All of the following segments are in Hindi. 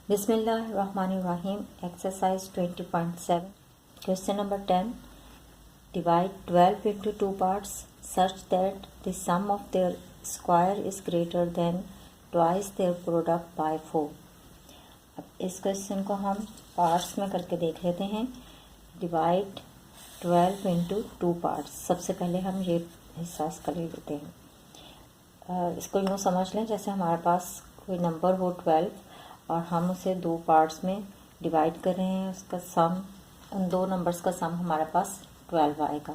Bismillahirrahmanirrahim. Exercise 20.7. Question number 10. Divide 12 into two parts such that the sum of their square is greater than twice their product by 4. अब इस क्वेश्चन को हम पार्ट्स में करके देख लेते हैं. Divide 12 into two parts. सबसे पहले हम ये हिस्सा इसका ले लेते हैं. इसको यूँ समझ लें जैसे हमारे पास कोई नंबर हो 12 और हम उसे दो पार्ट्स में डिवाइड कर रहे हैं. उसका सम, उन दो नंबर्स का सम हमारे पास 12 आएगा.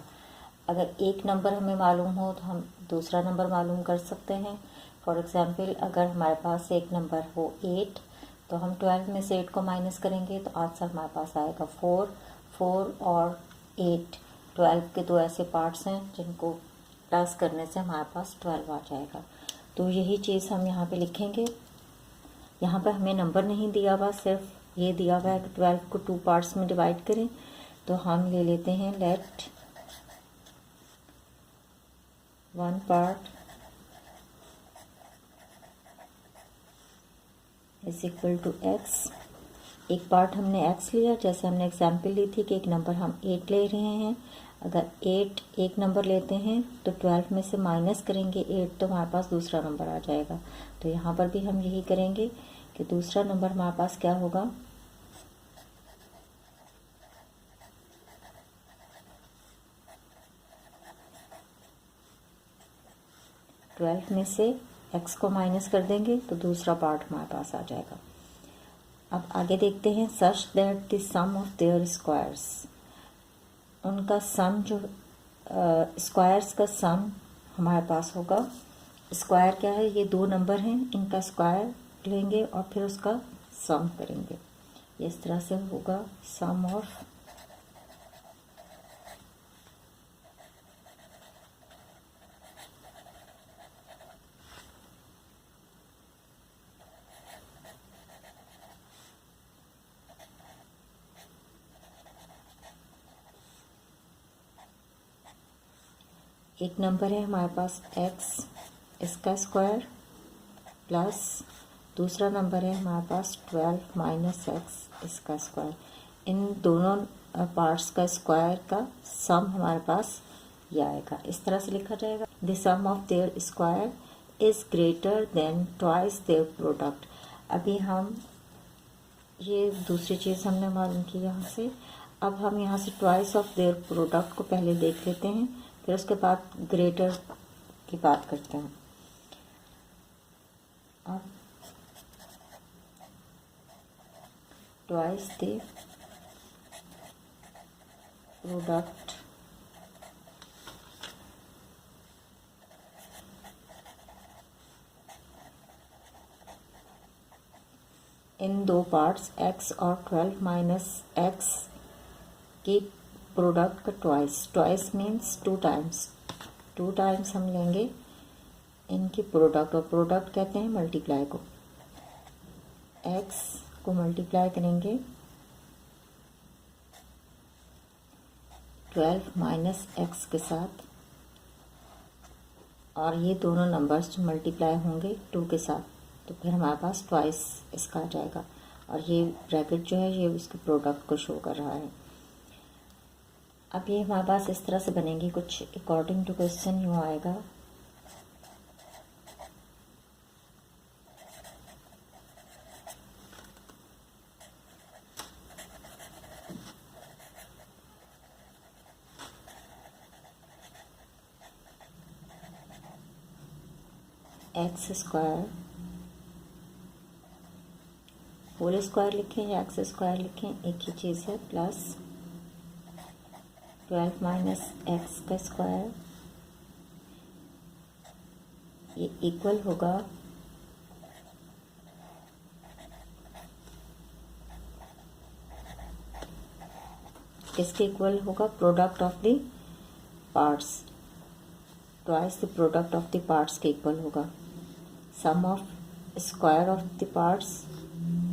अगर एक नंबर हमें मालूम हो तो हम दूसरा नंबर मालूम कर सकते हैं. फॉर एग्ज़ाम्पल, अगर हमारे पास एक नंबर हो 8 तो हम 12 में से 8 को माइनस करेंगे तो आंसर हमारे पास आएगा 4 और 8. 12 के दो ऐसे पार्ट्स हैं जिनको प्लस करने से हमारे पास 12 आ जाएगा. तो यही चीज़ हम यहाँ पे लिखेंगे. यहाँ पर हमें नंबर नहीं दिया हुआ, सिर्फ ये दिया हुआ है कि 12 को टू पार्ट्स में डिवाइड करें. तो हम ले लेते हैं let one part is equal to x. एक पार्ट हमने x लिया, जैसे हमने एग्जाम्पल ली थी कि एक नंबर हम 8 ले रहे हैं. अगर 8 एक नंबर लेते हैं तो 12 में से माइनस करेंगे 8 तो हमारे पास दूसरा नंबर आ जाएगा. तो यहाँ पर भी हम यही करेंगे कि दूसरा नंबर हमारे पास क्या होगा, 12 में से x को माइनस कर देंगे तो दूसरा पार्ट हमारे पास आ जाएगा. अब आगे देखते हैं. Such that the sum of their squares. उनका सम जो स्क्वायर्स का सम हमारे पास होगा. स्क्वायर क्या है, ये दो नंबर हैं, इनका स्क्वायर लेंगे और फिर उसका सम करेंगे. इस तरह से होगा सम ऑफ एक नंबर है हमारे पास x, इसका स्क्वायर प्लस दूसरा नंबर है हमारे पास 12 माइनस x, इसका स्क्वायर. इन दोनों पार्ट्स का स्क्वायर का सम हमारे पास ये आएगा. इस तरह से लिखा जाएगा the sum of their square is greater than twice their product. अभी हम ये दूसरी चीज़ हमने मालूम की यहाँ से. अब हम यहाँ से ट्वाइस ऑफ देयर प्रोडक्ट को पहले देख लेते हैं, फिर उसके बाद ग्रेटर की बात करते हैं. अब ट्वाइस द प्रोडक्ट इन दो पार्ट्स x और 12 माइनस x की प्रोडक्ट का ट्वाइस मीन्स टू टाइम्स हम लेंगे इनकी प्रोडक्ट. और प्रोडक्ट कहते हैं मल्टीप्लाई को. x को मल्टीप्लाई करेंगे 12 माइनस x के साथ, और ये दोनों नंबर्स जो मल्टीप्लाई होंगे 2 के साथ, तो फिर हमारे पास ट्वाइस इसका आ जाएगा. और ये ब्रैकेट जो है ये उसके प्रोडक्ट को शो कर रहा है. अब ये हमारे पास इस तरह से बनेंगी कुछ. अकॉर्डिंग टू क्वेश्चन यूँ आएगा एक्स स्क्वायर होल स्क्वायर लिखें या एक्स स्क्वायर लिखें, एक ही चीज़ है, प्लस 12 माइनस एक्स का स्क्वायर, ये इक्वल होगा किसके इक्वल होगा, product of the parts. Twice the product of the parts के इक्वल होगा. Sum of square of the parts,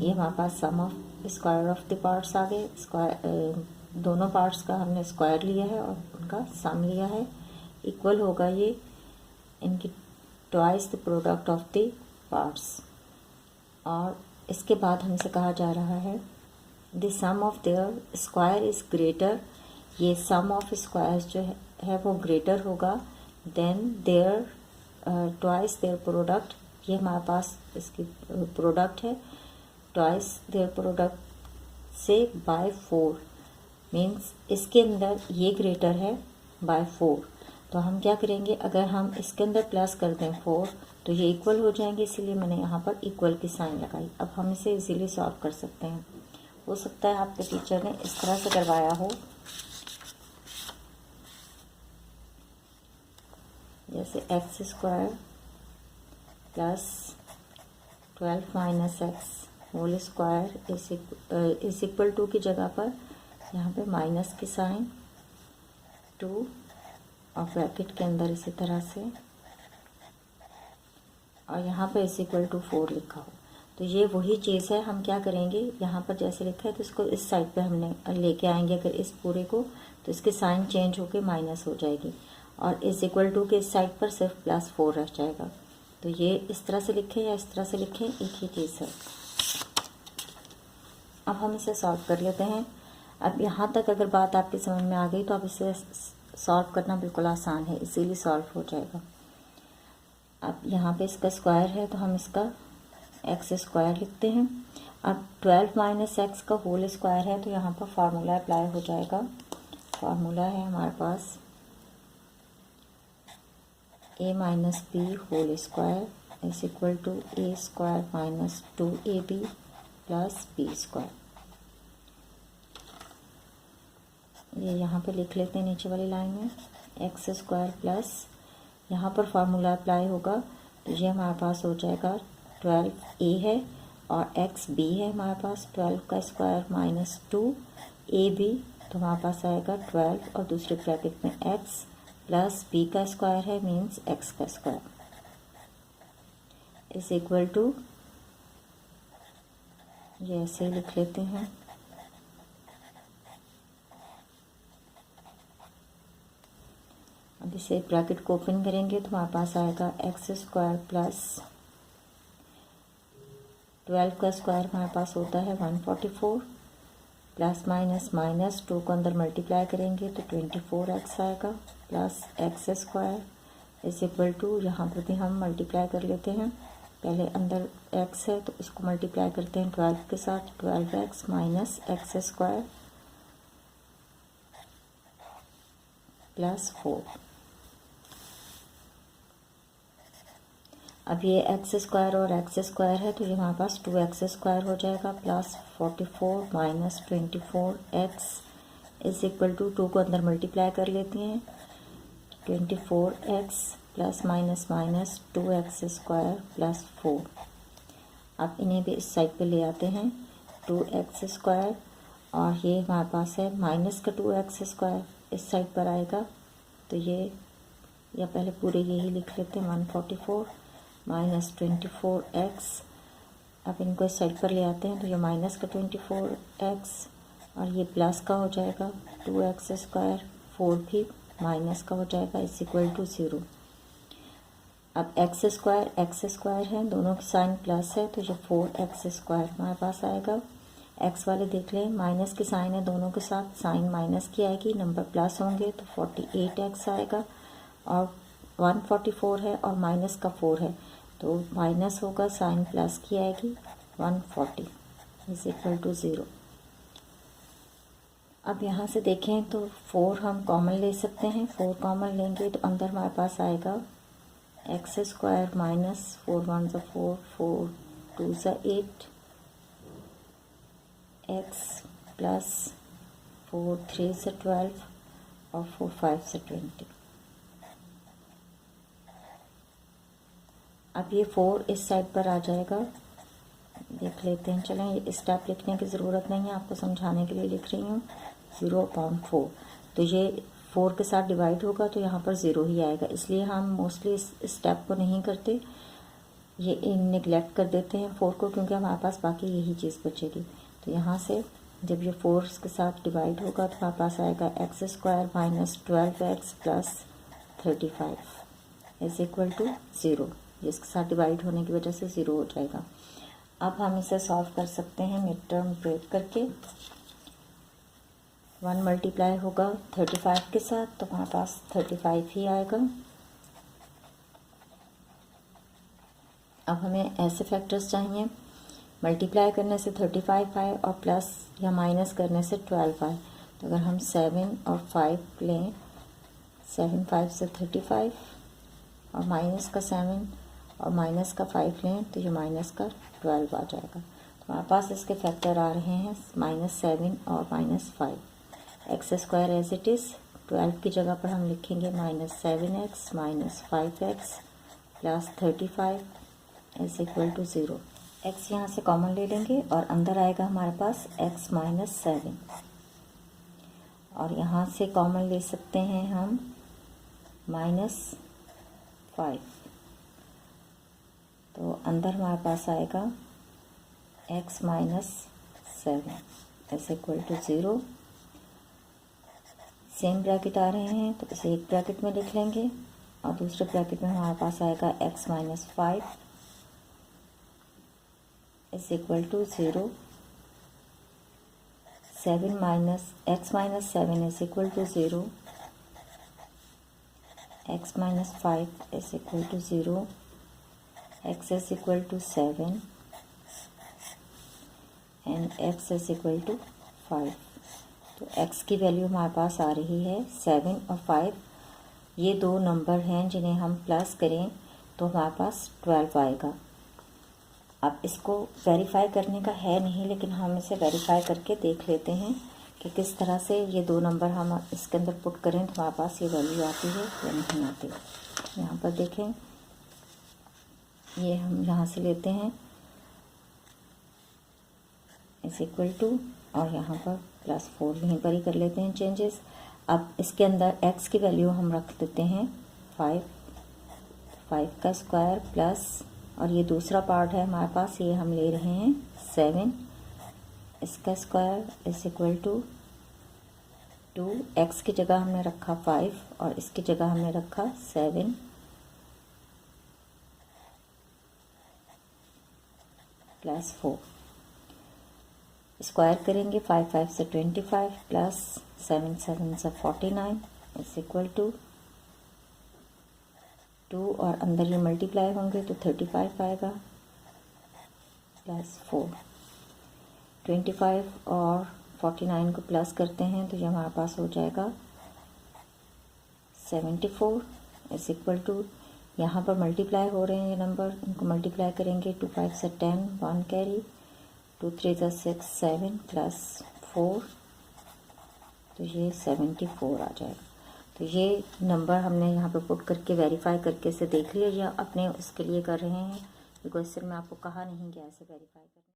ये हमारे पास sum of square of the parts आ गए. स्क्वायर दोनों पार्ट्स का हमने स्क्वायर लिया है और उनका सम लिया है. इक्वल होगा ये इनकी twice the product of the parts. और इसके बाद हमसे कहा जा रहा है the sum of their square is greater, ये सम ऑफ स्क्वायर्स जो है वो ग्रेटर होगा than their twice their product, ये हमारे पास इसकी प्रोडक्ट है, ट्वाइस देयर प्रोडक्ट से बाय 4, मीन्स इसके अंदर ये ग्रेटर है बाय 4। तो हम क्या करेंगे, अगर हम इसके अंदर प्लस कर दें 4 तो ये इक्वल हो जाएंगे, इसीलिए मैंने यहाँ पर इक्वल की साइन लगाई। अब हम इसे इजीली सॉल्व कर सकते हैं। हो सकता है आपके टीचर ने इस तरह से करवाया हो, जैसे x square plus 12 minus x whole square is equal to की जगह पर यहाँ पे माइनस की साइन 2 और ब्रैकेट के अंदर इसी तरह से, और यहाँ पर इज इक्वल टू 4 लिखा हो। तो ये वही चीज़ है, हम क्या करेंगे, यहाँ पर जैसे लिखा है तो इसको इस साइड पे हमने लेके आएंगे अगर इस पूरे को, तो इसकी साइन चेंज होके माइनस हो जाएगी, और इज इक्वल टू के इस साइड पर सिर्फ +4 रह जाएगा। तो ये इस तरह से लिखें या इस तरह से लिखें, एक ही चीज़ है। अब हम इसे सॉल्व कर लेते हैं। अब यहाँ तक अगर बात आपकी समझ में आ गई तो अब इसे सॉल्व करना बिल्कुल आसान है, इजीली सॉल्व हो जाएगा। अब यहाँ पे इसका स्क्वायर है तो हम इसका एक्स स्क्वायर लिखते हैं। अब 12 माइनस एक्स का होल स्क्वायर है तो यहाँ पर फार्मूला अप्लाई हो जाएगा। फार्मूला है हमारे पास a minus b whole square is equal to a square minus 2ab plus b square. ये यहाँ पे लिख लेते हैं नीचे वाली लाइन में, एक्स स्क्वायर प्लस यहाँ पर फार्मूला अप्लाई होगा तो ये हमारे पास हो जाएगा 12a है और एक्स बी है हमारे पास 12 का स्क्वायर माइनस 2ab, तो हमारे पास आएगा 12 और दूसरे ब्रैकेट में एक्स प्लस बी का स्क्वायर है मीन्स एक्स का स्क्वायर इज इक्वल टू, ये ऐसे लिख लेते हैं अब इसे ब्रैकेट को ओपन करेंगे तो हमारे पास आएगा एक्स स्क्वायर प्लस 12 का स्क्वायर हमारे पास होता है 144 प्लस माइनस माइनस 2 को अंदर मल्टीप्लाई करेंगे तो 24x आएगा plus x square is equal to, यहाँ पर भी हम मल्टीप्लाई कर लेते हैं, पहले अंदर x है तो इसको मल्टीप्लाई करते हैं 12 के साथ, 12x minus x square plus 4। अब ये एक्स स्क्वायर और एक्स स्क्वायर है तो ये हमारे पास 2x स्क्वायर हो जाएगा plus 44 minus 24x is equal to 2 को अंदर मल्टीप्लाई कर लेते हैं 24x plus minus minus 2x square plus 4। अब इन्हें भी इस साइड पे ले आते हैं 2x स्क्वायर और ये हमारे पास है माइनस का 2x स्क्वायर इस साइड पर आएगा, तो ये या पहले पूरे यही लिख लेते हैं 144 माइनस 24x। अब इनको इस साइड पर ले आते हैं तो ये माइनस का 24x और ये प्लस का हो जाएगा 2x स्क्वायर, 4 भी माइनस का हो जाएगा इज इक्वल टू 0। अब एक्स स्क्वायर है, दोनों की साइन प्लस है तो ये 4x स्क्वायर हमारे पास आएगा। एक्स वाले देख लें, माइनस की साइन है, दोनों के साथ साइन माइनस की आएगी, नंबर प्लस होंगे तो 48x आएगा, और 144 है और माइनस का 4 है तो माइनस होगा, साइन प्लस की आएगी 140 इज इक्वल टू 0। अब यहाँ से देखें तो 4 हम कॉमन ले सकते हैं, 4 कॉमन लेंगे तो अंदर हमारे पास आएगा एक्स स्क्वायर माइनस 4 1 ज़ा 4 4 2 ज़ा 8 एक्स प्लस 4 3 ज़ा 12 और 4 5 ज़ा 20। अब ये 4 इस साइड पर आ जाएगा, देख लेते हैं। चलें, ये स्टेप लिखने की ज़रूरत नहीं है, आपको समझाने के लिए लिख रही हूँ। 0/4 तो ये 4 के साथ डिवाइड होगा तो यहाँ पर 0 ही आएगा, इसलिए हम मोस्टली इस स्टेप को नहीं करते, ये निगलेक्ट कर देते हैं 4 को, क्योंकि हमारे पास बाकी यही चीज़ बचेगी। तो यहाँ से जब ये 4 के साथ डिवाइड होगा तो हमारे पास आएगा x square minus 12x plus 35 is equal to 0, जिसके साथ डिवाइड होने की वजह से 0 हो जाएगा। अब हम इसे सॉल्व कर सकते हैं मिड टर्म ब्रेक करके। 1 मल्टीप्लाई होगा 35 के साथ तो हमारे पास 35 ही आएगा। अब हमें ऐसे फैक्टर्स चाहिए, मल्टीप्लाई करने से 35 आए और प्लस या माइनस करने से 12 आए। तो अगर हम 7 और 5 लें, 7 5 से 35 और माइनस का 7 और माइनस का 5 लें तो ये माइनस का 12 आ जाएगा। तो हमारे पास इसके फैक्टर आ रहे हैं -7 और -5। X square as it is, 12 की जगह पर हम लिखेंगे -7x -5x plus 35 is equal to 0। X यहाँ से कॉमन ले लेंगे और अंदर आएगा हमारे पास x -7 और यहाँ से कॉमन ले सकते हैं हम -5। तो अंदर हमारे पास आएगा x -7 is equal to 0। Same bracket आ रहे हैं तो इसे एक ब्रैकेट में लिख लेंगे और दूसरे ब्रैकेट में हमारे पास आएगा x -5 is equal to 0। 7 minus x -7 is equal to 0, x -5 is equal to 0, x is equal to 7 and x is equal to 5। तो x की वैल्यू हमारे पास आ रही है 7 और 5। ये दो नंबर हैं जिन्हें हम प्लस करें तो हमारे पास 12 आएगा। अब इसको वेरीफाई करने का है नहीं, लेकिन हम इसे वेरीफाई करके देख लेते हैं कि किस तरह से ये दो नंबर हम इसके अंदर पुट करें तो हमारे पास ये वैल्यू आती है या नहीं आती। यहाँ पर देखें, ये हम यहाँ से लेते हैं इज इक्वल टू और यहाँ पर +4 यहीं पर ही कर लेते हैं चेंजेस। अब इसके अंदर x की वैल्यू हम रख देते हैं 5 का स्क्वायर प्लस, और ये दूसरा पार्ट है हमारे पास, ये हम ले रहे हैं 7 इसका square is equal to 2। x की जगह हमने रखा 5 और इसकी जगह हमने रखा 7 +4। स्क्वायर करेंगे 5 5 से 25 प्लस 7 7 से 49 इज इक्वल टू 2 और अंदर ये मल्टीप्लाई होंगे तो 35 आएगा +4। 25 और 49 को प्लस करते हैं तो ये हमारे पास हो जाएगा 74 इज इक्वल टू, यहाँ पर मल्टीप्लाई हो रहे हैं ये नंबर, इनको मल्टीप्लाई करेंगे 2 5 से 10 1 कैरी 2 3 6 7 +4 तो ये 74 आ जाएगा। तो ये नंबर हमने यहाँ पे पुट करके वेरीफाई करके इसे देख लिया, या अपने उसके लिए कर रहे हैं, क्वेश्चन में आपको कहा नहीं गया इसे वेरीफाई करना।